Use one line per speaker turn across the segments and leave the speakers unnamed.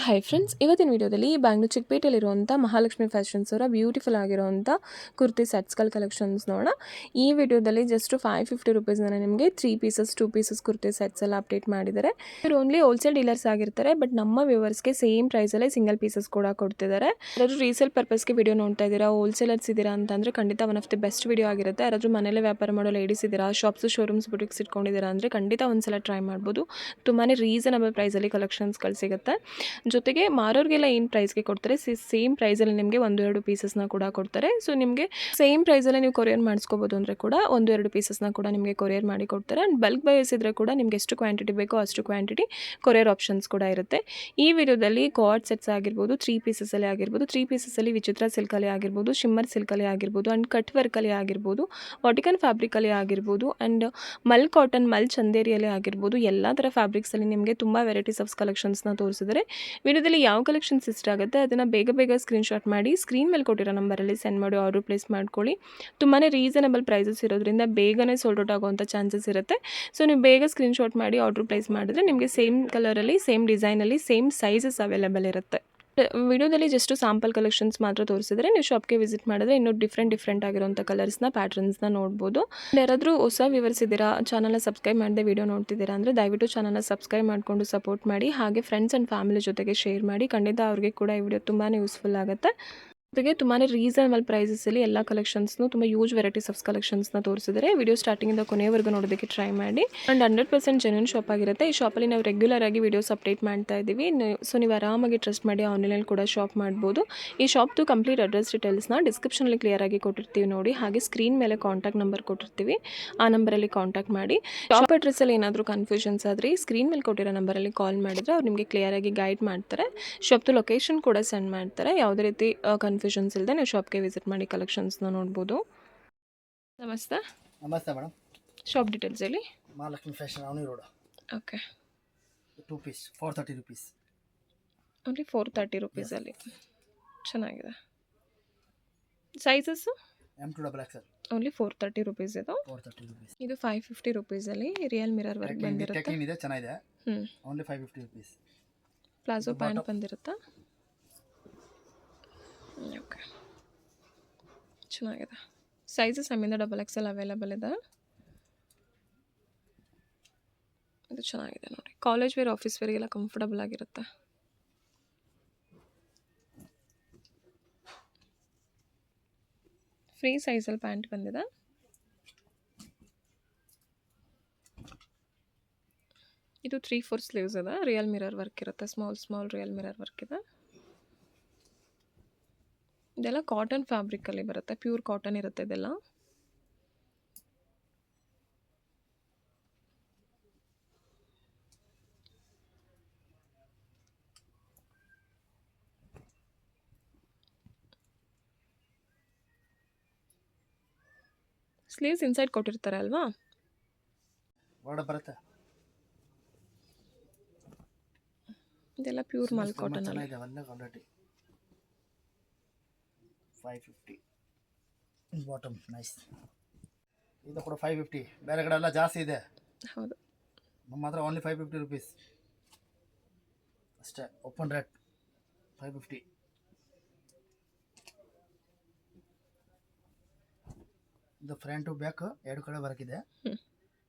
Hi friends, ಇವತ್ತಿನ ವಿಡಿಯೋದಲ್ಲಿ Bangalore ಚಿಕ್ಕಪೇಟೆಯಲ್ಲಿರುವಂಥ Mahalakshmi fashions ಅವರ ಬ್ಯೂಟಿಫುಲ್ ಆಗಿರುವಂಥ ಕುರ್ತಿ ಸೆಟ್ಸ್ಗಳ ಕಲೆಕ್ಷನ್ಸ್ ನೋಡೋಣ. ಈ ವಿಡಿಯೋದಲ್ಲಿ ಜಸ್ಟ್ 550 ರುಪೀಸ್ನ ನಿಮಗೆ 3 ಪೀಸಸ್ 2 ಪೀಸಸ್ ಕುರ್ತಿ ಸೆಟ್ಸ್ ಎಲ್ಲ ಅಪ್ಡೇಟ್ ಮಾಡಿದ್ದಾರೆ. ಇವರು ಓನ್ಲಿ ಹೋಲ್ಸೇಲ್ ಡೀಲರ್ಸ್ ಆಗಿರ್ತಾರೆ, ಬಟ್ ನಮ್ಮ ವ್ಯೂವರ್ಸ್ಗೆ ಸೇಮ್ ಪ್ರೈಸಲ್ಲೇ ಸಿಂಗಲ್ ಪೀಸಸ್ ಕೂಡ ಕೊಡ್ತಿದ್ದಾರೆ. ಯಾರಾದರೂ ರೀಸೇಲ್ ಪರ್ಪಸ್ಗೆ ವಿಡಿಯೋ ನೋಡ್ತಾ ಇದ್ದೀರಾ, ಹೋಲ್ಸೇಲರ್ಸ್ ಇದ್ದೀರಾ ಅಂತಂದರೆ ಖಂಡಿತ one of the best video ಆಗಿರುತ್ತೆ. ಯಾರಾದರೂ ಮನೇಲೆ ವ್ಯಾಪಾರ ಮಾಡೋ ಲೇಡೀಸ್ ಇದ್ದೀರಾ, ಶಾಪ್ಸ್ ಶೋರೂಮ್ಸ್ ಬುಟಿಕ್ಸ್ ಇಟ್ಕೊಂಡಿದ್ದೀರಾ ಅಂದರೆ ಖಂಡಿತ ಒಂದ್ಸಲ ಟ್ರೈ ಮಾಡ್ಬೋದು. ತುಂಬಾ ರೀಸನಬಲ್ ಪ್ರೈಸಲ್ಲಿ ಕಲೆಕ್ಷನ್ಸ್ಗಳು ಸಿಗುತ್ತೆ. ಜೊತೆಗೆ ಮಾರೋರಿಗೆಲ್ಲ ಏನು ಪ್ರೈಸ್ಗೆ ಕೊಡ್ತಾರೆ ಸೇಮ್ ಪ್ರೈಸಲ್ಲಿ ನಿಮಗೆ 1-2 ಪೀಸಸ್ನ ಕೂಡ ಕೊಡ್ತಾರೆ. ಸೊ ನಿಮಗೆ ಸೇಮ್ ಪ್ರೈಸಲ್ಲೇ ನೀವು ಕೊರಿಯರ್ ಮಾಡಿಸ್ಕೋಬೋದು ಅಂದರೆ ಕೂಡ 1-2 ಪೀಸಸ್ನ ಕೂಡ ನಿಮಗೆ ಕೊರಿಯರ್ ಮಾಡಿ ಕೊಡ್ತಾರೆ. ಆ್ಯಂಡ್ ಬಲ್ಕ್ ಬೈಸ್ ಇದ್ದರೆ ಕೂಡ ನಿಮ್ಗೆ ಎಷ್ಟು ಕ್ವಾಂಟಿಟಿ ಬೇಕೋ ಅಷ್ಟು ಕ್ವಾಂಟಿಟಿ ಕೊರಿಯರ್ ಆಪ್ಷನ್ಸ್ ಕೂಡ ಇರುತ್ತೆ. ಈ ವಿಡಿಯೋದಲ್ಲಿ ಕಾರ್ಡ್ ಸೆಟ್ಸ್ ಆಗಿರ್ಬೋದು, 3 ಪೀಸಸಲ್ಲಿ ಆಗಿರ್ಬೋದು, 3 ಪೀಸಸಲ್ಲಿ ವಿಚಿತ್ರ ಸಿಲ್ಕಲ್ಲಿ ಆಗಿರ್ಬೋದು, ಶಿಮ್ಮರ್ ಸಿಲ್ಕಲ್ಲಿ ಆಗಿರ್ಬೋದು, ಆ್ಯಂಡ್ ಕಟ್ ವರ್ಕಲ್ಲಿ ಆಗಿರ್ಬೋದು, ವಾಟಿಕನ್ ಫ್ಯಾಬ್ರಿಕಲ್ಲಿ ಆಗಿರ್ಬೋದು, ಆ್ಯಂಡ್ ಮಲ್ ಕಾಟನ್, ಮಲ್ ಚಂದೇರಿಯಲ್ಲಿ ಆಗಿರ್ಬೋದು, ಎಲ್ಲ ಥರ ಫ್ಯಾಬ್ರಿಕ್ಸಲ್ಲಿ ನಿಮಗೆ ತುಂಬ ವೆರೈಟೀಸ್ ಆಫ್ ಕಲೆಕ್ಷನ್ಸ್ನ ತೋರಿಸಿದರೆ ವಿಡಿಯೋದಲ್ಲಿ ಯಾವ ಕಲೆಕ್ಷನ್ಸ್ ಇಷ್ಟ ಆಗುತ್ತೆ ಅದನ್ನು ಬೇಗ ಸ್ಕ್ರೀನ್ಶಾಟ್ ಮಾಡಿ ಸ್ಕ್ರೀನ್ ಮೇಲೆ ಕೊಟ್ಟಿರೋ ನಂಬರಲ್ಲಿ ಸೆಂಡ್ ಮಾಡಿ ಆರ್ಡರ್ ಪ್ಲೇಸ್ ಮಾಡ್ಕೊಳ್ಳಿ. ತುಂಬಾ ರೀಸನಬಲ್ ಪ್ರೈಸಸ್ ಇರೋದ್ರಿಂದ ಬೇಗನೆ ಸೋಲ್ಡ್ ಔಟ್ ಆಗುವಂಥ ಚಾನ್ಸಸ್ ಇರುತ್ತೆ. ಸೊ ನೀವು ಬೇಗ ಸ್ಕ್ರೀನ್ಶಾಟ್ ಮಾಡಿ ಆರ್ಡರ್ ಪ್ಲೇಸ್ ಮಾಡಿದ್ರೆ ನಿಮಗೆ ಸೇಮ್ ಕಲರಲ್ಲಿ, ಸೇಮ್ ಡಿಸೈನಲ್ಲಿ, ಸೇಮ್ ಸೈಜಸ್ ಅವೈಲೇಬಲ್ ಇರುತ್ತೆ. ವಿಡಿಯೋದಲ್ಲಿ ಜಸ್ಟ್ ಸ್ಯಾಂಪಲ್ ಕಲೆಕ್ಷನ್ಸ್ ಮಾತ್ರ ತೋರಿಸಿದ್ರೆ ನೀವು ಶಾಪ್ಗೆ ವಿಸಿಟ್ ಮಾಡಿದ್ರೆ ಇನ್ನೂ ಡಿಫ್ರೆಂಟ್ ಆಗಿರುವಂಥ ಕಲರ್ಸ್ನ ಪ್ಯಾಟ್ರನ್ಸ್ನ ನೋಡ್ಬೋದು. ಯಾರಾದರೂ ಹೊಸ ವ್ಯೂವರ್ಸ್ ಇದ್ದೀರಾ, ಚಾನಲ್ನ ಸಬ್ಸ್ಕ್ರೈಬ್ ಮಾಡದೆ ವಿಡಿಯೋ ನೋಡ್ತಿದ್ದೀರಾ ಅಂದರೆ ದಯವಿಟ್ಟು ಚಾನಲ್ನ ಸಬ್ಸ್ಕ್ರೈಬ್ ಮಾಡಿಕೊಂಡು ಸಪೋರ್ಟ್ ಮಾಡಿ. ಹಾಗೆ ಫ್ರೆಂಡ್ಸ್ ಆ್ಯಂಡ್ ಫ್ಯಾಮಿಲಿ ಜೊತೆಗೆ ಶೇರ್ ಮಾಡಿ. ಖಂಡಿತ ಅವ್ರಿಗೆ ಕೂಡ ಈ ವಿಡಿಯೋ ತುಂಬಾ ಯೂಸ್ಫುಲ್ ಆಗುತ್ತೆ. ಜೊತೆಗೆ ತುಂಬಾ ರೀಸನಬಲ್ ಪ್ರೈಸಸಲ್ಲಿ ಎಲ್ಲ ಕಲೆಕ್ಷನ್ಸ್ನು ತುಂಬ ಯೂಸ್ ವೆರೈಟೀಸ್ ಆಫ್ ಕಲೆಕ್ಷನ್ಸ್ನ ತೋರಿಸಿದರೆ ವಿಡಿಯೋ ಸ್ಟಾರ್ಟಿಂಗಿಂದ ಕೊನೆಯವರೆಗೂ ನೋಡೋದಕ್ಕೆ ಟ್ರೈ ಮಾಡಿ. ಆ್ಯಂಡ್ 100% ಜೆನ್ಯೂನ್ ಶಾಪ್ ಆಗಿರುತ್ತೆ. ಈ ಶಾಪಲ್ಲಿ ನಾವು ರೆಗ್ಯುಲರ್ ಆಗಿ ವೀಡಿಯೋಸ್ ಅಪ್ಡೇಟ್ ಮಾಡ್ತಾ ಇದ್ದೀವಿ. ಸೊ ನೀವು ಆರಾಮಾಗಿ ಟ್ರಸ್ಟ್ ಮಾಡಿ ಆನ್ಲೈನಲ್ಲಿ ಕೂಡ ಶಾಪ್ ಮಾಡ್ಬೋದು. ಈ ಶಾಪ್ದು ಕಂಪ್ಲೀಟ್ ಅಡ್ರೆಸ್ ಡೀಟೇಲ್ಸ್ನ ಡಿಸ್ಕ್ರಿಪ್ಷನಲ್ಲಿ ಕ್ಲಿಯರ್ ಆಗಿ ಕೊಟ್ಟಿರ್ತೀವಿ ನೋಡಿ. ಹಾಗೆ ಸ್ಕ್ರೀನ್ ಮೇಲೆ ಕಾಂಟ್ಯಾಕ್ಟ್ ನಂಬರ್ ಕೊಟ್ಟಿರ್ತೀವಿ, ಆ ನಂಬರಲ್ಲಿ ಕಾಂಟ್ಯಾಕ್ಟ್ ಮಾಡಿ. ಶಾಪ್ ಅಡ್ರೆಸ್ಸಲ್ಲಿ ಏನಾದರೂ ಕನ್ಫ್ಯೂಷನ್ಸ್ ಆದರೆ ಸ್ಕ್ರೀನ್ ಮೇಲೆ ಕೊಟ್ಟಿರೋ ನಂಬರಲ್ಲಿ ಕಾಲ್ ಮಾಡಿದರೆ ಅವ್ರು ನಿಮಗೆ ಕ್ಲಿಯರಾಗಿ ಗೈಡ್ ಮಾಡ್ತಾರೆ. ಶಾಪ್ದು ಲೊಕೇಶನ್ ಕೂಡ ಸೆಂಡ್ ಮಾಡ್ತಾರೆ. ಯಾವುದೇ ರೀತಿ ಕನ್ಫ್ಯೂಷನ್ಸ್ ಇಲ್ಲದೆ ನೀವು ಶಾಪ್ಗೆ ವಿಸಿಟ್ ಮಾಡಿ ಕಲೆಕ್ಷನ್ಸ್ನ ನೋಡ್ಬೋದು. ನಮಸ್ತೆ
ಮೇಡಮ್.
ಶಾಪ್ ಡೀಟೇಲ್ಸ್ ಹೇಳಿ.
Mahalakshmi fashion Avani road.
Okay,
2 piece 430 rupees.
Only 430 ರುಪೀಸಲ್ಲಿ ಚೆನ್ನಾಗಿದೆ. Sizes
M2 double XL.
Only 430 rupees ಇದು.
430 rupees.
ಇದು 550 ರುಪೀಸಲ್ಲಿ ರಿಯಲ್ ಮಿರರ್ ವರ್ಕ್ ಬಂದಿರುತ್ತೆ.
ಟೆಕ್ನಿನ್ ಇದೆ, ಚೆನ್ನಾಗಿದೆ. Only 550 rupees.
ಪ್ಲಾಜೋ ಪ್ಯಾಂಟ್ ಬಂದಿರುತ್ತೆ. ಓಕೆ, ಚೆನ್ನಾಗಿದೆ. ಸೈಜಸ್ ಎಮ್ಮಿಂದ ಡಬಲ್ XL ಅವೈಲೇಬಲ್ ಇದೆ. ಇದು ಚೆನ್ನಾಗಿದೆ ನೋಡಿ. ಕಾಲೇಜ್ ವೇರ್, ಆಫೀಸ್ ವೇರ್ಗೆಲ್ಲ ಕಂಫರ್ಟಬಲ್ ಆಗಿರುತ್ತೆ. ಫ್ರೀ ಸೈಜಲ್ಲಿ ಪ್ಯಾಂಟ್ ಬಂದಿದೆ. ಇದು 3/4 ಸ್ಲೀವ್ಸ್ ಇದೆ. ರಿಯಲ್ ಮಿರರ್ ವರ್ಕ್ ಇರುತ್ತೆ. ಸ್ಮಾಲ್ ರಿಯಲ್ ಮಿರರ್ ವರ್ಕ್ ಇದೆ. ಇದೆಲ್ಲ ಕಾಟನ್ ಫ್ಯಾಬ್ರಿಕಲ್ಲಿ ಬರುತ್ತೆ. ಪ್ಯೂರ್ ಕಾಟನ್ ಇರುತ್ತೆ ಇದೆಲ್ಲ. ಸ್ಲೀವ್ಸ್ ಇನ್ಸೈಡ್ ಕೊಟ್ಟಿರ್ತಾರೆ ಅಲ್ವಾ?
ವರ್ಡ್ ಬರುತ್ತೆ.
ಇದೆಲ್ಲ ಪ್ಯೂರ್ ಮಲ್ ಕಾಟನ್ ಅಲ್ಲಿ.
ಚೆನ್ನಾಗಿದೆ. ಒಳ್ಳೆ ಕ್ವಾಲಿಟಿ. 550 bottom nice. ಇದು ಕೂಡ 550. ಬೇರೆ ಕಡೆ ಎಲ್ಲ ಜಾಸ್ತಿ ಇದೆ.
ಹೌದು,
ನಮ್ಮ ಹತ್ರ ಓನ್ಲಿ 550 rupees ಅಷ್ಟೇ. Open rate 550. ಇದು ಫ್ರಂಟ್ ಟು ಬ್ಯಾಕ್ ಎರಡು ಕಡೆ ವರ್ಕ್ ಇದೆ.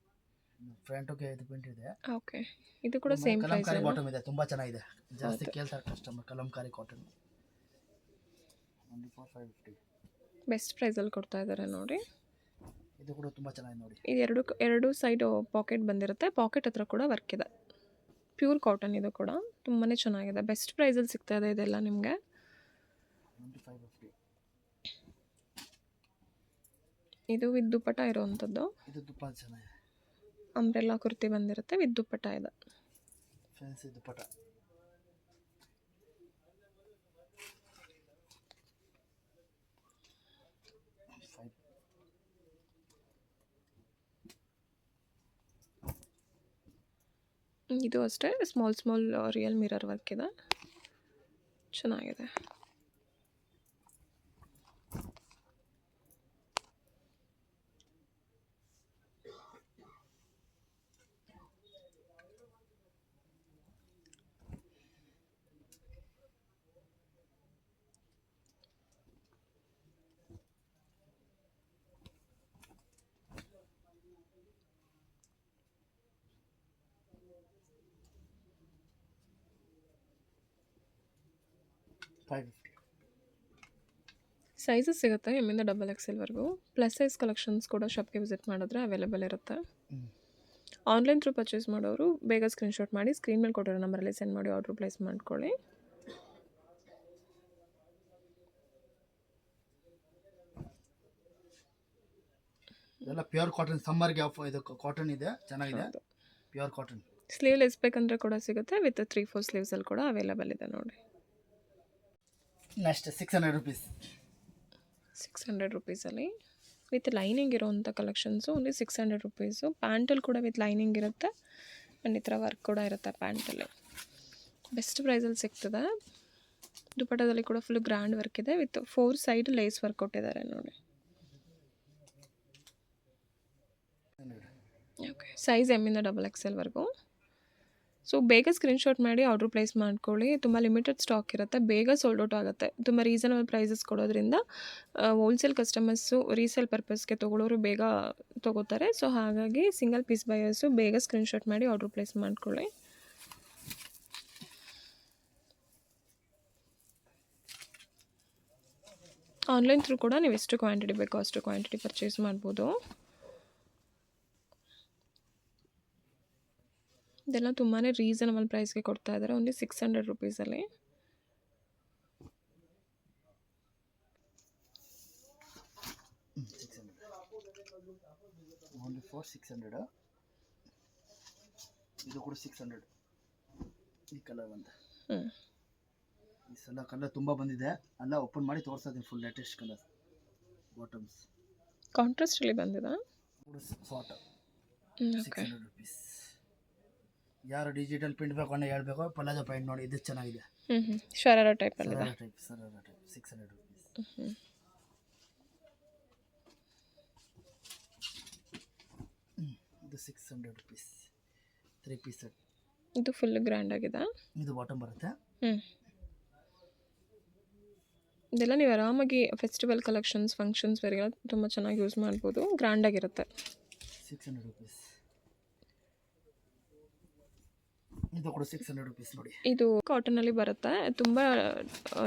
ಫ್ರಂಟ್ಗೆ 5 ಪ್ರಿಂಟ್ ಇದೆ.
ಓಕೆ, ಇದು ಕೂಡ ಸೇಮ್ ಪ್ರೈಸ್.
ಕಲಂಕಾರಿ ಬಾಟಮ್ ಇದೆ, ತುಂಬಾ ಚೆನ್ನಾಗಿದೆ. ಜಾಸ್ತಿ ಕೇಳ್ತಾರೆ customer Kalamkari cotton. Only 550.
Best ಪ್ರೈಸಲ್ಲಿ ಕೊಡ್ತಾ ಇದ್ದಾರೆ ನೋಡಿ.
ಇದು ಕೂಡ ತುಂಬಾ ಚೆನ್ನಾಗಿದೆ ನೋಡಿ.
ಇದು ಎರಡು ಸೈಡ್ ಪಾಕೆಟ್ ಬಂದಿರುತ್ತೆ. ಪಾಕೆಟ್ ಹತ್ರ ಕೂಡ ವರ್ಕ್ ಇದೆ. ಪ್ಯೂರ್ ಕಾಟನ್ ಇದು ಕೂಡ ತುಂಬಾ ಚೆನ್ನಾಗಿದೆ. ಬೆಸ್ಟ್ ಪ್ರೈಸಲ್ಲಿ ಸಿಗ್ತಾ ಇದೆ ಇದೆಲ್ಲ ನಿಮಗೆ.
ಓನ್ಲಿ 550.
ಇದು ವಿತ್ ದುಪ್ಪಟ ಇರುವಂಥದ್ದು.
ಇದು ತುಂಬಾ ಚೆನ್ನಾಗಿದೆ.
ಅಂಬ್ರೆಲ್ಲಾ ಕುರ್ತಿ ಬಂದಿರುತ್ತೆ, ವಿತ್ ದುಪ್ಪಟ ಇದೆ.
ಫ್ಯಾನ್ಸಿ ದುಪ್ಪಟ.
ಇದು ಅಷ್ಟೇ ಸ್ಮಾಲ್ ರಿಯಲ್ ಮಿರರ್ ವರ್ಕ್ ಇದೆ, ಚೆನ್ನಾಗಿದೆ.
550.
ಸೈಜಸ್ ಸಿಗುತ್ತೆ ಎಮ್ಮಿಂದ XXL ಪ್ಲಸ್ ಸೈಜ್ ಕಲೆಕ್ಷನ್ಸ್ ಕೂಡ ಶಾಪ್ಗೆ ವಿಸಿಟ್ ಮಾಡಿದ್ರೆ ಅವೈಲೇಬಲ್ ಇರುತ್ತೆ. ಆನ್ಲೈನ್ ಥ್ರೂ ಪರ್ಚೇಸ್ ಮಾಡೋರು ಬೇಗ ಸ್ಕ್ರೀನ್ಶಾಟ್ ಮಾಡಿ ಸ್ಕ್ರೀನ್ ಮೇಲೆ ಕೊಟ್ಟಿರೋ ನಂಬರಲ್ಲಿ ಸೆಂಡ್ ಮಾಡಿ ಆರ್ಡ್ರ್ ಪ್ಲೇಸ್ ಮಾಡ್ಕೊಳ್ಳಿ.
ಇದೆಲ್ಲ ಪ್ಯೂರ್ ಕಾಟನ್, ಸಮ್ಮರ್ಗೆ ಇದು ಕಾಟನ್ ಇದೆ, ಚೆನ್ನಾಗಿದೆ, ಪ್ಯೂರ್ ಕಾಟನ್.
ಸ್ಲೀವ್ಲೆಸ್ ಬೇಕಂದರೆ ಕೂಡ ಸಿಗುತ್ತೆ, ವಿತ್ 3-4 ಸ್ಲೀವ್ಸಲ್ಲಿ ಕೂಡ ಅವೈಲೇಬಲ್ ಇದೆ ನೋಡಿ.
Next 600 rupees.
600 ರುಪೀಸಲ್ಲಿ ವಿತ್ ಲೈನಿಂಗ್ ಇರೋವಂಥ ಕಲೆಕ್ಷನ್ಸು ಓನ್ಲಿ 600 ರುಪೀಸು. ಪ್ಯಾಂಟಲ್ಲಿ ಕೂಡ ವಿತ್ ಲೈನಿಂಗ್ ಇರುತ್ತೆ ಆ್ಯಂಡ್ ಈ ಥರ ವರ್ಕ್ ಕೂಡ ಇರುತ್ತೆ ಪ್ಯಾಂಟಲ್ಲಿ. ಬೆಸ್ಟ್ ಪ್ರೈಸಲ್ಲಿ ಸಿಗ್ತದೆ. ದುಪಟ್ಟದಲ್ಲಿ ಕೂಡ ಫುಲ್ ಗ್ರ್ಯಾಂಡ್ ವರ್ಕ್ ಇದೆ ವಿತ್ 4 ಸೈಡ್ ಲೇಸ್ ವರ್ಕ್ ಕೊಟ್ಟಿದ್ದಾರೆ ನೋಡಿ. ಓಕೆ, ಸೈಜ್ ಎಮ್ಮಿಂದ XXL. ಸೊ ಬೇಗ ಸ್ಕ್ರೀನ್ಶಾಟ್ ಮಾಡಿ ಆರ್ಡ್ರ್ ಪ್ಲೇಸ್ ಮಾಡ್ಕೊಳ್ಳಿ. ತುಂಬ ಲಿಮಿಟೆಡ್ ಸ್ಟಾಕ್ ಇರುತ್ತೆ, ಬೇಗ ಸೋಲ್ಡ್ ಔಟ್ ಆಗುತ್ತೆ. ತುಂಬ ರೀಸನಬಲ್ ಪ್ರೈಸಸ್ ಕೊಡೋದ್ರಿಂದ ಹೋಲ್ಸೇಲ್ ಕಸ್ಟಮರ್ಸು ರೀಸೇಲ್ ಪರ್ಪಸ್ಗೆ ತೊಗೊಳ್ಳೋರು ಬೇಗ ತೊಗೋತಾರೆ. ಸೊ ಹಾಗಾಗಿ ಸಿಂಗಲ್ ಪೀಸ್ ಬಯರ್ಸು ಬೇಗ ಸ್ಕ್ರೀನ್ಶಾಟ್ ಮಾಡಿ ಆರ್ಡ್ರ್ ಪ್ಲೇಸ್ ಮಾಡ್ಕೊಳ್ಳಿ. ಆನ್ಲೈನ್ ಥ್ರೂ ಕೂಡ ನೀವು ಎಷ್ಟು ಕ್ವಾಂಟಿಟಿ ಬೇಕೋ ಅಷ್ಟು ಕ್ವಾಂಟಿಟಿ ಪರ್ಚೇಸ್ ಮಾಡ್ಬೋದು. ಇದೆಲ್ಲ ತುಂಬಾ ರೀಸನಬಲ್ ಪ್ರೈಸ್ಗೆ ಕೊಡ್ತಾ ಇದ್ದಾರೆ, ಓನ್ಲಿ 600 ರುಪೀಸಲ್ಲಿ.
Only for 600. ಇದು ಕೂಡ 600. ಈ ಕಲರ್ ಅಂತ ಈ ಸಲ ಕಲರ್ ತುಂಬ ಬಂದಿದೆ, ಎಲ್ಲ ಓಪನ್ ಮಾಡಿ ತೋರಿಸ್ತಾ ಇದ್ದೀನಿ. ಫುಲ್ ಲೇಟೆಸ್ಟ್ ಕಲರ್ ಬಾಟಮ್ಸ್
ಕಾಂಟ್ರಾಸ್ಟಲ್ಲಿ ಬಂದಿದೆ.
ಸಾಟ್ 600 rupees. ಯಾರು ಡಿಜಿಟಲ್ ಪ್ರಿಂಟ್ ಬೇಕು ಅನ್ನೋ ಹೇಳ್ಬೇಕು, ಪಲಾಜೋ ಪ್ಯಾಂಟ್ ನೋಡಿ, ಇದು ಚೆನ್ನಾಗಿದೆ.
ಶರಾರ ಟೈಪಲ್ಲಿ
ಟೈಪ್ 600 rupees. ಇದು 600 rupees 3 ಪೀಸ್ ಸೆಟ್.
ಇದು ಫುಲ್ ಗ್ರ್ಯಾಂಡ್ ಆಗಿದೆ.
ಇದು ಬಾಟಮ್ ಬರುತ್ತೆ.
ಇದೆಲ್ಲ ನೀವು ಆರಾಮಾಗಿ ಫೆಸ್ಟಿವಲ್ ಕಲೆಕ್ಷನ್ಸ್ ಫಂಕ್ಷನ್ಸ್ ವೇರ್ಗೆ ತುಂಬ ಚೆನ್ನಾಗಿ ಯೂಸ್ ಮಾಡ್ಬೋದು, ಗ್ರ್ಯಾಂಡಾಗಿರುತ್ತೆ.
600 rupees. ಇದು ಕೂಡ 600 rupees ನೋಡಿ.
ಇದು ಕಾಟನಲ್ಲಿ ಬರುತ್ತೆ, ತುಂಬ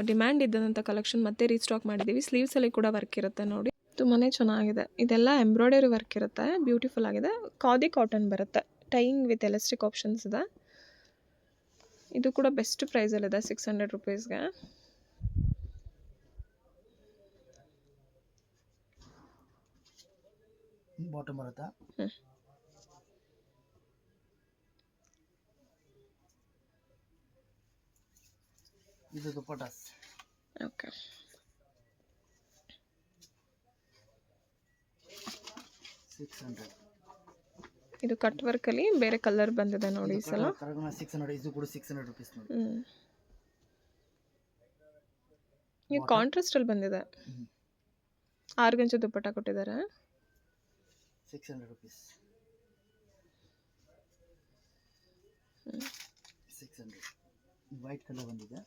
ಡಿಮ್ಯಾಂಡ್ ಇದ್ದಂಥ ಕಲೆಕ್ಷನ್ ಮತ್ತೆ ರೀಸ್ಟಾಕ್ ಮಾಡಿದ್ದೀವಿ. ಸ್ಲೀವ್ಸಲ್ಲಿ ಕೂಡ ವರ್ಕ್ ಇರುತ್ತೆ ನೋಡಿ, ತುಂಬಾ ಚೆನ್ನಾಗಿದೆ. ಇದೆಲ್ಲ ಎಂಬ್ರಾಯ್ಡರಿ ವರ್ಕ್ ಇರುತ್ತೆ, ಬ್ಯೂಟಿಫುಲ್ ಆಗಿದೆ. ಖಾದಿ ಕಾಟನ್ ಬರುತ್ತೆ, ಟೈಯಿಂಗ್ ವಿತ್ ಎಲಾಸ್ಟಿಕ್ ಆಪ್ಷನ್ಸ್ ಇದೆ. ಇದು ಕೂಡ ಬೆಸ್ಟ್ ಪ್ರೈಸಲ್ಲಿದೆ 600 ರುಪೀಸ್ಗೆ.
ಬಾಟಮ್ ಬರುತ್ತೆ. ಇದು ದುಪಟ್ಟಾಸ್.
ಓಕೆ,
600.
ಇದು ಕಟ್ ವರ್ಕಲ್ಲಿ ಬೇರೆ ಕಲರ್ ಬಂದಿದೆ ನೋಡಿ ಈ ಸಲ.
600. ಇದು ಕೂಡ 600 rupees ನೋಡಿ.
ಇದು ಕಾಂಟ್ರಾಸ್ಟಲ್ಲಿ ಬಂದಿದೆ, ಆರ್ಗಂಜ ದುಪಟ್ಟ ಕೊಟ್ಟಿದ್ದಾರೆ.
600 rupees. 600. ವೈಟ್ ಕಲರ್ ಬಂದಿದೆ.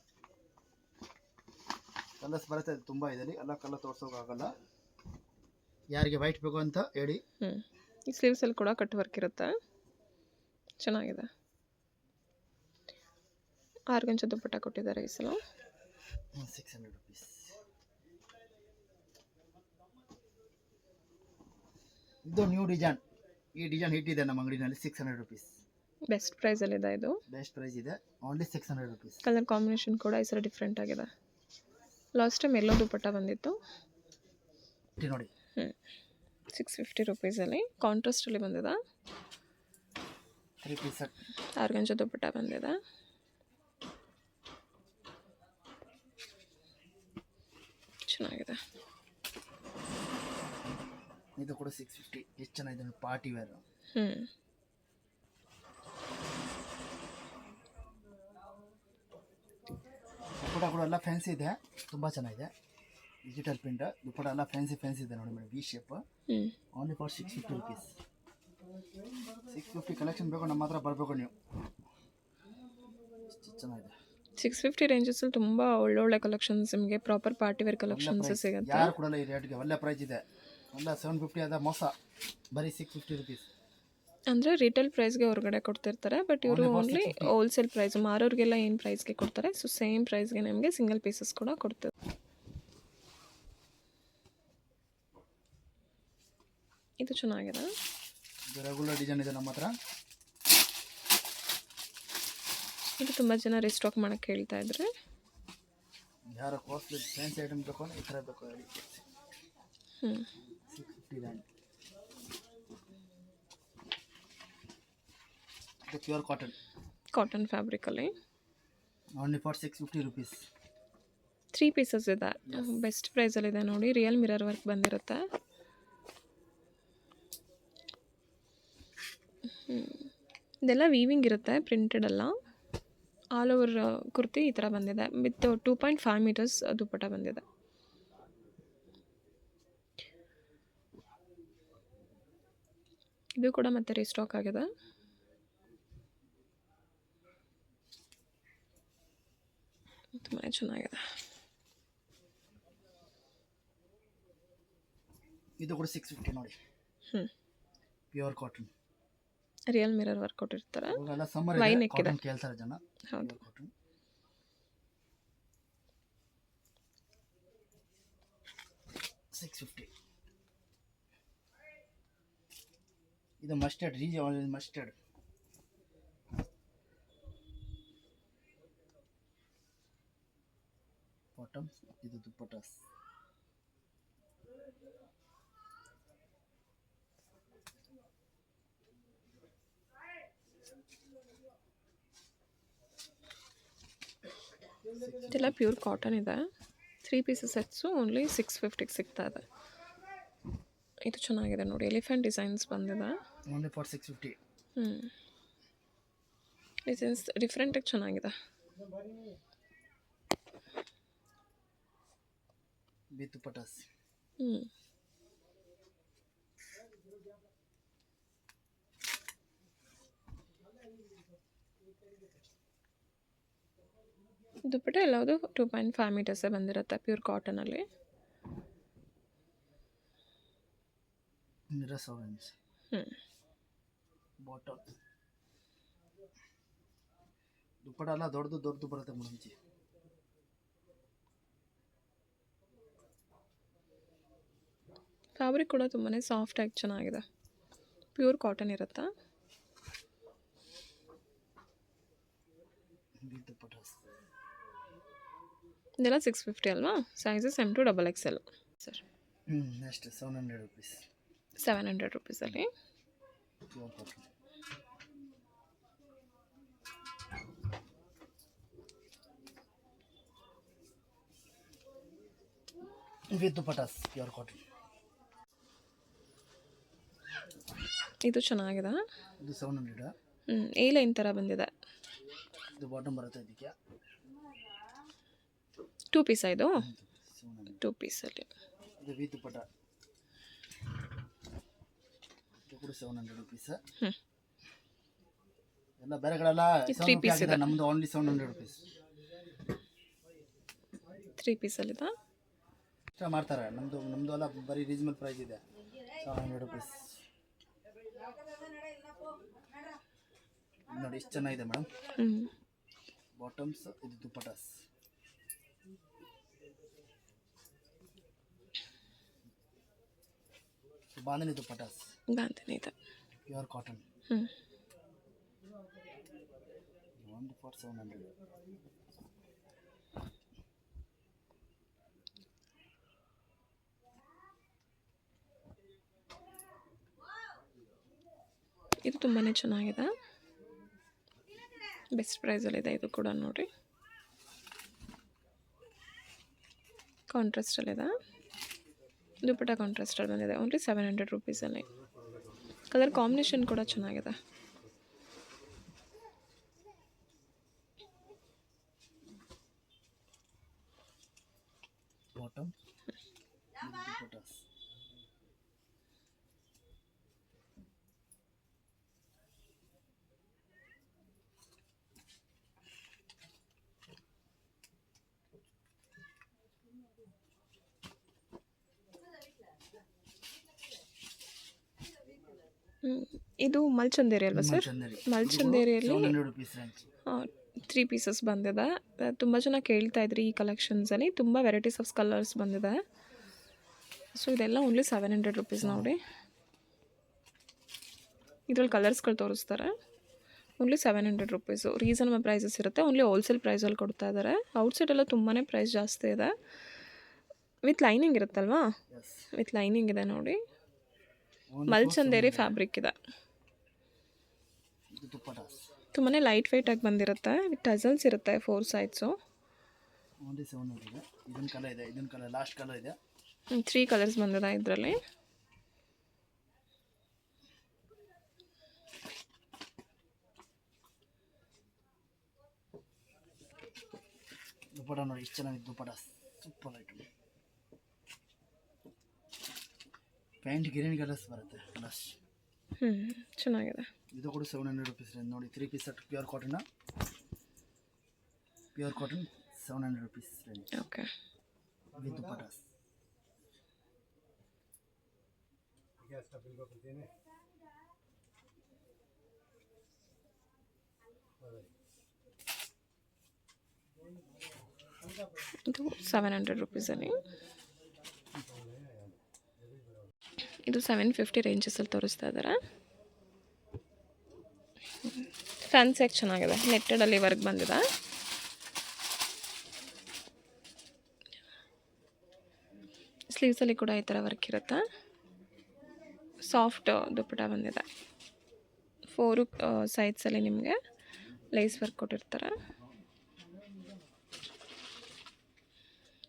ಕಲರ್ಸ್ ಬರುತ್ತೆ ತುಂಬ ಇದೆ, ಎಲ್ಲ ಕಲರ್ ತೋರ್ಸೋಕ್ಕಾಗಲ್ಲ. ಯಾರಿಗೆ ವೈಟ್ ಬೇಕು ಅಂತ ಹೇಳಿ.
ಈ ಸ್ಲೀವ್ಸಲ್ಲಿ ಕೂಡ ಕಟ್ ವರ್ಕ್ ಇರುತ್ತೆ, ಚೆನ್ನಾಗಿದೆ. ಆರ್ಗಂಜ ದುಪಟ್ಟ ಕೊಟ್ಟಿದ್ದಾರೆ ಈ ಸಲ.
600 rupees. ಇದು ನ್ಯೂ ಡಿಸೈನ್, ಈ ಡಿಸೈನ್ ಹಿಟ್ ಇದೆ ನಮ್ಮ ಅಂಗಡಿನಲ್ಲಿ. 600 rupees.
ಬೆಸ್ಟ್ ಪ್ರೈಸಲ್ಲಿದೆ. ಇದು
ಬೆಸ್ಟ್ ಪ್ರೈಸ್ ಇದೆ, ಓನ್ಲಿ 600 rupees.
ಕಲರ್ ಕಾಂಬಿನೇಷನ್ ಕೂಡ ಈ ಸಲ ಡಿಫ್ರೆಂಟ್ ಆಗಿದೆ. ಲಾಸ್ಟ್ ಟೈಮ್ ಎಲ್ಲೋ ದುಪಟ್ಟ ಬಂದಿತ್ತು
ನೋಡಿ.
650 ರುಪೀಸಲ್ಲಿ ಕಾಂಟ್ರಾಸ್ಟಲ್ಲಿ ಬಂದಿದೆ.
3 ಪೀಸ್ ಸೆಟ್.
ಆರ್ಗಂಜ ದುಪಟ್ಟ ಬಂದಿದೆ, ಚೆನ್ನಾಗಿದೆ.
ಇದು ಕೂಡ 650. ಎಷ್ಟು ಚೆನ್ನಾಗಿದೆ, ಪಾರ್ಟಿ ವೇರ್. ದುಪಟ್ಟ ಕೂಡ ಎಲ್ಲ ಫ್ಯಾನ್ಸಿ ಇದೆ, ತುಂಬ ಚೆನ್ನಾಗಿದೆ. ಡಿಜಿಟಲ್ ಪ್ರಿಂಟ್ ದುಪಟ್ಟ ಎಲ್ಲ ಫ್ಯಾನ್ಸಿ ಇದೆ ನೋಡಿ madam. V shape, only for 650 rupees. 650 collection ಬೇಕು ನಮ್ಮ ಹತ್ರ ಬರಬೇಕು ನೀವು. ಚೆನ್ನಾಗಿದೆ.
650 ರೇಂಜಸಲ್ಲಿ ತುಂಬ ಒಳ್ಳೊಳ್ಳೆ ಕಲೆಕ್ಷನ್ಸ್ ನಿಮಗೆ ಪ್ರಾಪರ್ ಪಾರ್ಟಿ ವೇರ್ ಕಲೆಕ್ಷನ್ಸ್ ಸಿಗುತ್ತೆ.
ಯಾರು ಕೊಡಲ್ಲ ಈ ರೇಟ್ಗೆ, ಒಳ್ಳೆ ಪ್ರೈಸ್ ಇದೆ. ಎಲ್ಲ 750 ಅದ ಮೋಸ, ಬರೀ 650 rupees.
ಅಂದರೆ ರಿಟೇಲ್ ಪ್ರೈಸ್ಗೆ ಹೊರಗಡೆ ಕೊಡ್ತಿರ್ತಾರೆ, ಬಟ್ ಇವರು
Only for
only
650.
Wholesale price ಮಾರೋರಿಗೆಲ್ಲ ಏನು ಪ್ರೈಸ್ಗೆ ಕೊಡ್ತಾರೆ, ಸೊ ಸೇಮ್ ಪ್ರೈಸ್ಗೆ ನಿಮಗೆ ಸಿಂಗಲ್ ಪೀಸಸ್ ಕೂಡ ಕೊಡ್ತಾರೆ. ಇದು ಚೆನ್ನಾಗಿದೆ.
ಇದು ರೆಗ್ಯುಲರ್ ಡಿಸೈನ್ ಇದೆ ನಮ್ಮ ಹತ್ರ.
ಇದು ತುಂಬ ಜನ ರಿಸ್ಟಾಕ್ ಮಾಡೋಕ್ಕೆ ಹೇಳ್ತಾ ಇದ್ರೆ.
ಯಾರು ಕಾಸ್ಟ್ಲಿ ಫ್ಯಾನ್ಸಿ ಐಟಮ್ ತಗೊಂಡು ಈ ಥರ ಬೇಕು ಹೇಳಿ. 659. ಇದು ಪ್ಯೂರ್
ಕಾಟನ್ ಫ್ಯಾಬ್ರಿಕಲ್ಲಿ
ಓನ್ಲಿ ಫಾರ್ 650 rupees.
3 ಪೀಸಸ್ ಇದೆ. ಬೆಸ್ಟ್ ಪ್ರೈಸಲ್ಲಿದೆ ನೋಡಿ. ರಿಯಲ್ ಮಿರರ್ ವರ್ಕ್ ಬಂದಿರುತ್ತೆ. ಇದೆಲ್ಲ ವೀವಿಂಗ್ ಇರುತ್ತೆ, ಪ್ರಿಂಟೆಡ್ ಅಲ್ಲ. ಆಲ್ ಓವರ್ ಕುರ್ತಿ ಈ ಥರ ಬಂದಿದೆ. ವಿತ್ 2.5 ಮೀಟರ್ಸ್ ದುಪ್ಪಟ್ಟ ಬಂದಿದೆ. ಇದು ಕೂಡ ಮತ್ತೆ ರೀಸ್ಟಾಕ್ ಆಗಿದೆ. ತುಂಬಾ ಚೆನ್ನಾಗಿದೆ.
ಇದು ಕೂಡ 650 ನೋಡಿ. Pure cotton.
Real mirror work ಕೊಟ್ಟಿರ್ತಾರೆ.
ಇವಾಗೆಲ್ಲ ಸಮ್ಮರ್
ವೈ
ಇದೆ,
ನೆಕ್ ಇದೆ.
ಕಾಟನ್ ಕೇಳ್ತಾರೆ ಜನ.
ಹೌದು.
ಕಾಟನ್ 650. ಇದು ಮಸ್ಟರ್ಡ್, ರೀಜನ್ ಮಸ್ಟರ್ಡ್. ಬಾಟಮ್, ಇದು ದುಪ್ಪಟಾಸ್.
ಇದೆಲ್ಲ ಪ್ಯೂರ್ ಕಾಟನ್ ಇದೆ. 3 ಪೀಸಸ್ ಸೆಟ್ಸು ಓನ್ಲಿ 650 ಸಿಗ್ತಾ ಇದೆ. ಇದು ಚೆನ್ನಾಗಿದೆ ನೋಡಿ. ಎಲಿಫೆಂಟ್ ಡಿಸೈನ್ಸ್ ಬಂದಿದೆ.
Only for 650.
ಡಿಸೈನ್ಸ್ ಡಿಫ್ರೆಂಟಾಗಿ ಚೆನ್ನಾಗಿದೆ.
ವಿತ್ ದುಪ್ಪಟಾಸ್.
ದುಪ್ಪಟ್ಟ ಎಲ್ಲವುದು 2.5 ಮೀಟರ್ಸೇ ಬಂದಿರುತ್ತೆ ಪ್ಯೂರ್ ಕಾಟನಲ್ಲಿ.
ಮಿರಸ್ ಆರೆಂಜ್. ಬಾಟಮ್ ದುಪ್ಪಟ ಎಲ್ಲ ದೊಡ್ಡದು ಬರುತ್ತೆ ಮುಂಚೆ.
ಫ್ಯಾಬ್ರಿಕ್ ಕೂಡ ತುಂಬಾ ಸಾಫ್ಟಾಗಿ ಚೆನ್ನಾಗಿದೆ. ಪ್ಯೂರ್ ಕಾಟನ್ ಇರುತ್ತೆ.
ದುಪ್ಪಟಾಸ್.
ಇದೆಲ್ಲ 650 ಅಲ್ವಾ? Sizes M to XXL sir.
Next 700 rupees.
700 ರುಪೀಸಲ್ಲಿ
pure cotton. With dupattas, pure cotton.
ಇದು ಚೆನ್ನಾಗಿದೆ.
ಇದು 700.
ಎ ಲೈನ್ ಥರ ಬಂದಿದೆ.
ಇದು ಬಾಟಮ್ ಬರುತ್ತೆ ಇದಕ್ಕೆ.
2 ಪೀಸ ಇದು.
700.
2 ಪೀಸಲ್ಲಿ
ಇದು ವಿತ್ ದುಪ್ಪಟ. ಇದು ಕೂಡ 700 rupees. ಎಲ್ಲ ಬೇರೆ ಕಡೆಲ್ಲ
3 ಪೀಸ್ ಇದೆ.
ನಮ್ಮದು ಓನ್ಲಿ 700 rupees.
3 ಪೀಸಲ್ಲಿದೆ.
ಇಷ್ಟ ಮಾಡ್ತಾರೆ. ನಮ್ಮದು ಎಲ್ಲ ಬರೀ ರೀಸನಬಲ್ ಪ್ರೈಸ್ ಇದೆ. 700 rupees. ನೋಡಿ ಎಷ್ಟು ಚೆನ್ನಾಗಿದೆ ಮೇಡಮ್. ಬಾಟಮ್ಸ್, ಇದು ದುಪ್ಪಟಾಸ್. ಬಾಂಧನಿ ದುಪ್ಪಟಾಸ್.
ಬಾಂಧನಿ ಇದೆ.
Pure cotton. Only for 700.
ಇದು ತುಂಬಾ ಚೆನ್ನಾಗಿದೆ. ಬೆಸ್ಟ್ ಪ್ರೈಸಲ್ಲಿದೆ ಇದು ಕೂಡ ನೋಡಿ. ಕಾಂಟ್ರಾಸ್ಟಲ್ಲಿದೆ. ದುಪ್ಪಟ್ಟ ಕಾಂಟ್ರಾಸ್ಟಲ್ಲಿ ಬಂದಿದೆ. ಓನ್ಲಿ 700 ರುಪೀಸಲ್ಲಿ. ಕಲರ್ ಕಾಂಬಿನೇಷನ್ ಕೂಡ ಚೆನ್ನಾಗಿದೆ.
ಬಾಟಮ್, ದುಪ್ಪಟಾಸ್.
ಇದು ಮಲ್ಚಂದೇರಿ ಅಲ್ವಾ ಸರ್?
ಚಂದರಿ
ಮಲ್ಚಂದೇರಿಯಲ್ಲಿ
700 ರುಪೀಸ್ ರೇಂಜ್.
3 ಪೀಸಸ್ ಬಂದಿದೆ. ತುಂಬ ಜನ ಕೇಳ್ತಾ ಇದ್ರಿ ಈ ಕಲೆಕ್ಷನ್ಸಲ್ಲಿ, ತುಂಬ ವೆರೈಟೀಸ್ ಆಫ್ ಕಲರ್ಸ್ ಬಂದಿದೆ. ಸೊ ಇದೆಲ್ಲ ಓನ್ಲಿ 700 ರುಪೀಸ್ ನೋಡಿ. ಇದ್ರಲ್ಲಿ ಕಲರ್ಸ್ಗಳು ತೋರಿಸ್ತಾರೆ. Only 700 rupees. ರೀಸನಬಲ್ ಪ್ರೈಸಸ್ ಇರುತ್ತೆ. ಓನ್ಲಿ ಹೋಲ್ಸೇಲ್ ಪ್ರೈಸಲ್ಲಿ ಕೊಡ್ತಾ ಇದ್ದಾರೆ. ಔಟ್ಸೈಡೆಲ್ಲ ತುಂಬಾ ಪ್ರೈಸ್ ಜಾಸ್ತಿ ಇದೆ. ವಿತ್ ಲೈನಿಂಗ್ ಇರುತ್ತಲ್ವಾ?
Yes.
ವಿತ್ ಲೈನಿಂಗ್ ಇದೆ ನೋಡಿ.
Only
ಮಲ್ಚಂದೇರಿ ಫ್ಯಾಬ್ರಿಕ್ ಇದೆ.
ಇದು ದುಪ್ಪಟಾಸ್.
ತುಂಬಾ ಲೈಟ್ ವೆಯ್ಟಾಗಿ ಬಂದಿರುತ್ತೆ. ವಿತ್ ಟಸಲ್ಸ್ ಇರುತ್ತೆ 4 ಸೈಡ್ಸು.
ಓನ್ಲಿ 700 ಇದೆ. ಇದೊಂದು ಕಲರ್ ಇದೆ, ಇದೊಂದು ಕಲರ್, ಲಾಸ್ಟ್ ಕಲರ್ ಇದೆ.
3 ಕಲರ್ಸ್ ಬಂದಿದೆ ಇದರಲ್ಲಿ.
ದುಪ್ಪಟ ನೋಡಿ ಎಷ್ಟು ಚೆನ್ನಾಗಿದೆ. Dupatta super item. Pant green colours ಬರುತ್ತೆ. ಕಲರ್ಸ್
ಚೆನ್ನಾಗಿದೆ.
ಇದು ಕೂಡ 700 ರುಪೀಸ್ ರೇಂಜ್ ನೋಡಿ. 3 piece set pure cotton 700 rupees range.
Okay.
With dupattas.
ಇದು 700 ರುಪೀಸಲ್ಲಿ. ಇದು 750 ರೇಂಜಸಲ್ಲಿ ತೋರಿಸ್ತಾ ಇದ್ದಾರೆ. ಫ್ಯಾನ್ಸಿಯಾಗಿ ಚೆನ್ನಾಗಿದೆ. ನೆಟ್ಟೆಡಲ್ಲಿ ವರ್ಕ್ ಬಂದಿದೆ. ಸ್ಲೀವ್ಸಲ್ಲಿ ಕೂಡ ಈ ಥರ ವರ್ಕ್ ಇರುತ್ತೆ. ಸಾಫ್ಟ್ ದುಪ್ಪಟ ಬಂದಿದೆ. 4 ಸೈಡ್ಸಲ್ಲಿ ನಿಮಗೆ ಲೇಸ್ ವರ್ಕ್ ಕೊಟ್ಟಿರ್ತಾರೆ.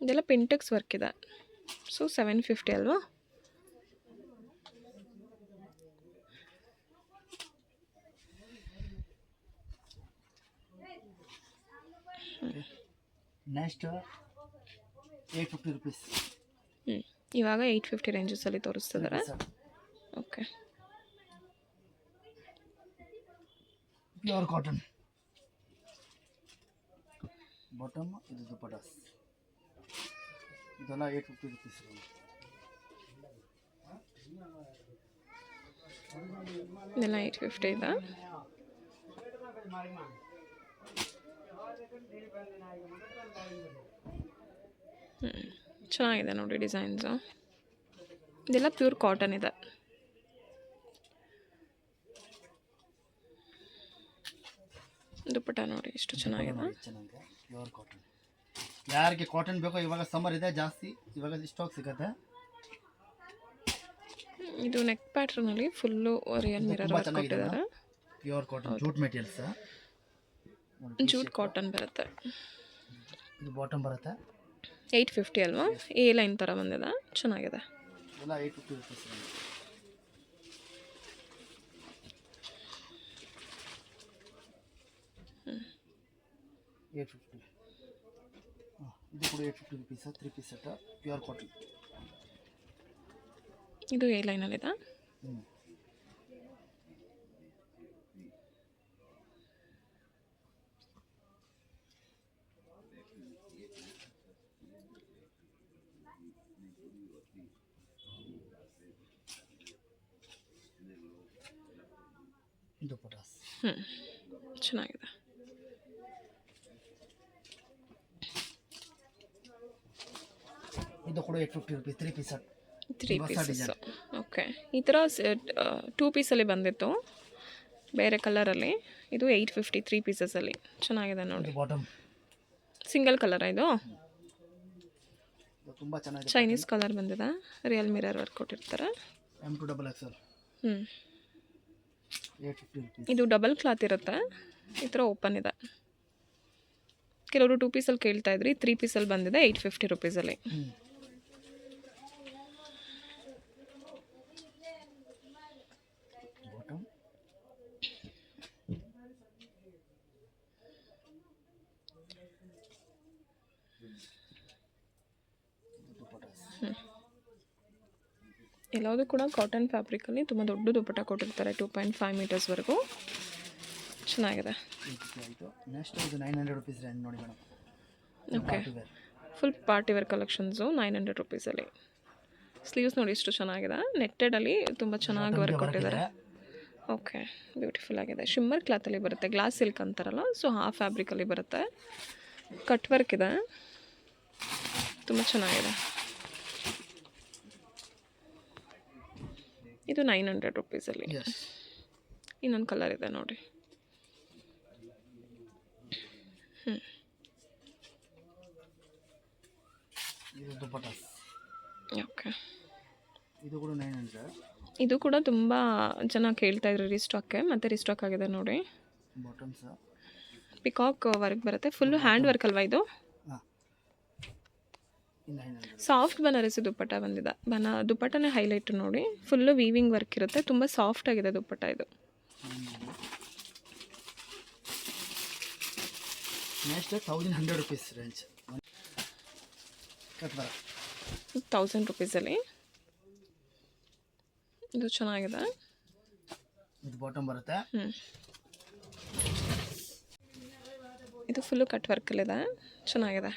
ಇದೆಲ್ಲ ಪಿಂಟೆಕ್ಸ್ ವರ್ಕ್ ಇದೆ. ಸೊ 750 ಅಲ್ವಾ?
Next 850 rupees.
ಇವಾಗ 850 ರೇಂಜಸಲ್ಲಿ ತೋರಿಸ್ತಿದ್ದಾರೆ. ಓಕೆ.
Pure cotton bottom. ಇದು ದುಪ್ಪಟಾಸ್. ಇದೆಲ್ಲ 850 ರುಪೀಸ್.
ಇದೆಲ್ಲ 850 ಇದೆ. ಚೆನ್ನಾಗಿದೆ ನೋಡಿ ಡಿಸೈನ್ಸು. ಇದೆಲ್ಲ ಪ್ಯೂರ್ ಕಾಟನ್ ಇದೆ. ದುಪ್ಪಟ ನೋಡಿ ಎಷ್ಟು ಚೆನ್ನಾಗಿದೆ.
ಚೆನ್ನಾಗಿದೆ ಪ್ಯೂರ್ ಕಾಟನ್. ಯಾರಿಗೆ ಕಾಟನ್ ಬೇಕೋ ಇವಾಗ ಸಮ್ಮರ್ ಇದೆ ಜಾಸ್ತಿ, ಇವಾಗ ಸ್ಟಾಕ್ ಸಿಗುತ್ತೆ.
ಇದು ನೆಕ್ ಪ್ಯಾಟ್ರನಲ್ಲಿ ಫುಲ್ಲು ರಿಯಲ್ ಮಿರರ್ ವರ್ಕ್ ಕೊಟ್ಟಿದ್ದಾರೆ.
Pure cotton jute materials.
Jute cotton ಬರುತ್ತೆ.
ಇದು ಬಾಟಮ್ ಬರುತ್ತೆ.
850 ಅಲ್ವಾ? ಎ ಲೈನ್ ಥರ ಬಂದಿದೆ. ಚೆನ್ನಾಗಿದೆ.
ಎಲ್ಲ 850 ರುಪೀಸ್. 850. ಇದು ಕೂಡ 850 rupees. 3 piece set pure cotton.
ಇದು ಎ ಲೈನಲ್ಲಿದೆ.
ದುಪ್ಪಟಾಸ್.
ಚೆನ್ನಾಗಿದೆ.
ಇದು ಕೂಡ 850 rupees. 3 piece set.
3 pieces. Okay. ಈ ಥರ 2 ಪೀಸಲ್ಲಿ ಬಂದಿತ್ತು ಬೇರೆ ಕಲರಲ್ಲಿ. ಇದು 850 3 ಪೀಸಸಲ್ಲಿ. ಚೆನ್ನಾಗಿದೆ ನೋಡಿ.
ಬಾಟಮ್
ಸಿಂಗಲ್ ಕಲರ್ ಇದು.
ತುಂಬ ಚೆನ್ನಾಗಿದೆ.
ಚೈನೀಸ್ ಕಲರ್ ಬಂದಿದೆ. ರಿಯಲ್ ಮಿರರ್ ವರ್ಕ್ ಕೊಟ್ಟಿರ್ತಾರೆ.
M2XXL. 850 ರುಪೀಸ್.
ಇದು ಡಬಲ್ ಕ್ಲಾತ್ ಇರುತ್ತೆ. ಈ ಥರ ಓಪನ್ ಇದೆ. ಕೆಲವರು 2 ಪೀಸಲ್ಲಿ ಕೇಳ್ತಾ ಇದ್ರಿ. 3 ಪೀಸಲ್ಲಿ ಬಂದಿದೆ 850 ರುಪೀಸಲ್ಲಿ.
ಬಾಟಮ್.
ಎಲ್ಲದೂ ಕೂಡ ಕಾಟನ್ ಫ್ಯಾಬ್ರಿಕಲ್ಲಿ ತುಂಬ ದೊಡ್ಡ ದುಪ್ಪಟ ಕೊಟ್ಟಿರ್ತಾರೆ. 2.5 ಮೀಟರ್ಸ್ವರೆಗೂ ಚೆನ್ನಾಗಿದೆ.
ನೆಕ್ಸ್ಟ್ ಇದು 900 ರುಪೀಸ್ ರೇಂಜ್ ನೋಡಿ madam.
Okay. Full party wear collections 900 ರುಪೀಸಲ್ಲಿ. ಸ್ಲೀವ್ಸ್ ನೋಡಿ ಎಷ್ಟು ಚೆನ್ನಾಗಿದೆ. ನೆಟ್ಟೆಡಲ್ಲಿ ತುಂಬ ಚೆನ್ನಾಗಿ ವರ್ಕ್ ಕೊಟ್ಟಿದ್ದಾರೆ. ಓಕೆ, ಬ್ಯೂಟಿಫುಲ್ ಆಗಿದೆ. ಶಿಮ್ಮರ್ ಕ್ಲಾತಲ್ಲಿ ಬರುತ್ತೆ, ಗ್ಲಾಸ್ ಸಿಲ್ಕ್ ಅಂತಾರಲ್ಲ, ಸೊ ಆ ಫ್ಯಾಬ್ರಿಕಲ್ಲಿ ಬರುತ್ತೆ. ಕಟ್ ವರ್ಕ್ ಇದೆ, ತುಂಬ ಚೆನ್ನಾಗಿದೆ. ಇದು 900 ರುಪೀಸಲ್ಲಿ.
ಎಸ್,
ಇನ್ನೊಂದು ಕಲರ್ ಇದೆ ನೋಡಿ.
ಇದು ದುಪ್ಪಟ್ಟ,
ಓಕೆ,
ಇದು ಕೂಡ 900.
ಇದು ಕೂಡ ತುಂಬ ಜನ ಕೇಳ್ತಾ ಇದ್ರು ರೀಸ್ಟಾಕ್ಗೆ, ಮತ್ತು ರೀಸ್ಟಾಕ್ ಆಗಿದೆ ನೋಡಿ.
ಬಾಟಮ್ಸ್,
ಪಿಕಾಕ್ ವರ್ಕ್ ಬರುತ್ತೆ, ಫುಲ್ಲು ಹ್ಯಾಂಡ್ ವರ್ಕ್ ಅಲ್ವಾ ಇದು?
ಹಾಂ, 900.
ಸಾಫ್ಟ್ ಬನಾರಸಿ ದುಪ್ಪಟ್ಟ ಬಂದಿದೆ. ದುಪ್ಪಟ್ಟನೇ ಹೈಲೈಟ್ ನೋಡಿ, ಫುಲ್ಲು ವೀವಿಂಗ್ ವರ್ಕ್ ಇರುತ್ತೆ, ತುಂಬ ಸಾಫ್ಟ್ ಆಗಿದೆ ದುಪ್ಪಟ್ಟ ಇದು.
ನೆಕ್ಸ್ಟ್ 1100 ರುಪೀಸ್ ರೇಂಜ್ ಕಟ್ ಬರ
1000 ರುಪೀಸಲ್ಲಿ. ಇದು ಚೆನ್ನಾಗಿದೆ.
ಇದು ಬಾಟಮ್ ಬರುತ್ತೆ.
ಇದು ಫುಲ್ಲು ಕಟ್ ವರ್ಕಲ್ಲಿದೆ, ಚೆನ್ನಾಗಿದೆ.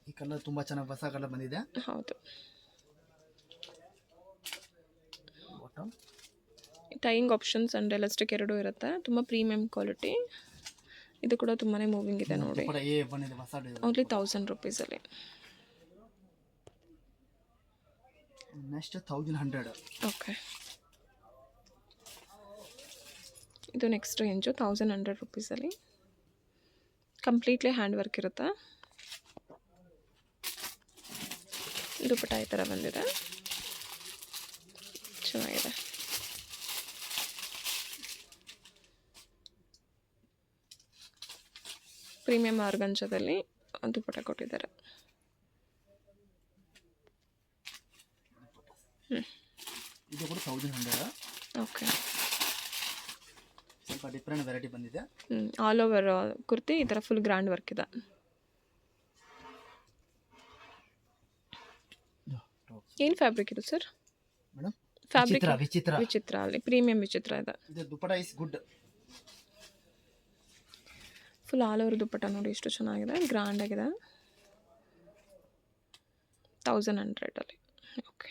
ಈ ಕಲರ್ ತುಂಬ ಚೆನ್ನಾಗಿ ಹೊಸ ಕಲರ್ ಬಂದಿದೆ.
ಹೌದು,
bottom
tying options and elastic ಎರಡೂ ಇರುತ್ತೆ, ತುಂಬ ಪ್ರೀಮಿಯಂ ಕ್ವಾಲಿಟಿ. ಇದು ಕೂಡ ತುಂಬಾ ಮೂವಿಂಗ್ ಇದೆ ನೋಡಿ.
ಬಂದಿದೆ ಹೊಸ ಡಿಸೈನ್.
ಓನ್ಲಿ 1000 ರುಪೀಸಲ್ಲಿ.
ನೆಕ್ಸ್ಟ್ 1100.
ಓಕೆ, ಇದು ನೆಕ್ಸ್ಟ್ ರೇಂಜು 1100 ರುಪೀಸಲ್ಲಿ. ಕಂಪ್ಲೀಟ್ಲಿ ಹ್ಯಾಂಡ್ ವರ್ಕ್ ಇರುತ್ತೆ. ದುಪ್ಪಟ್ಟ ಈ ಥರ ಬಂದಿದೆ, ಚೆನ್ನಾಗಿದೆ. ಪ್ರೀಮಿಯಂ ಆರ್ಗಂಜದಲ್ಲಿ ದುಪ್ಪಟ್ಟ ಕೊಟ್ಟಿದ್ದಾರೆ.
ಇದು ಕೂಡ 1100.
ಓಕೆ,
ಸ್ವಲ್ಪ ಡಿಫ್ರೆಂಟ್ ವೆರೈಟಿ ಬಂದಿದೆ.
ಆಲ್ ಓವರ್ ಕುರ್ತಿ ಈ ಥರ ಫುಲ್ ಗ್ರ್ಯಾಂಡ್ ವರ್ಕ್ ಇದೆ. ಏನು ಫ್ಯಾಬ್ರಿಕ್ ಇದು ಸರ್?
ಮೇಡಮ್
ಫ್ಯಾಬ್ರಿಕ್
ವಿಚಿತ್ರ
ವಿಚಿತ್ರ, ಅಲ್ಲಿ ಪ್ರೀಮಿಯಂ ವಿಚಿತ್ರ ಇದೆ.
ಇದು dupatta is good.
Full all over dupatta ನೋಡಿ ಎಷ್ಟು ಚೆನ್ನಾಗಿದೆ, ಗ್ರ್ಯಾಂಡ್ ಆಗಿದೆ. 1100 ಅಲ್ಲಿ. ಓಕೆ.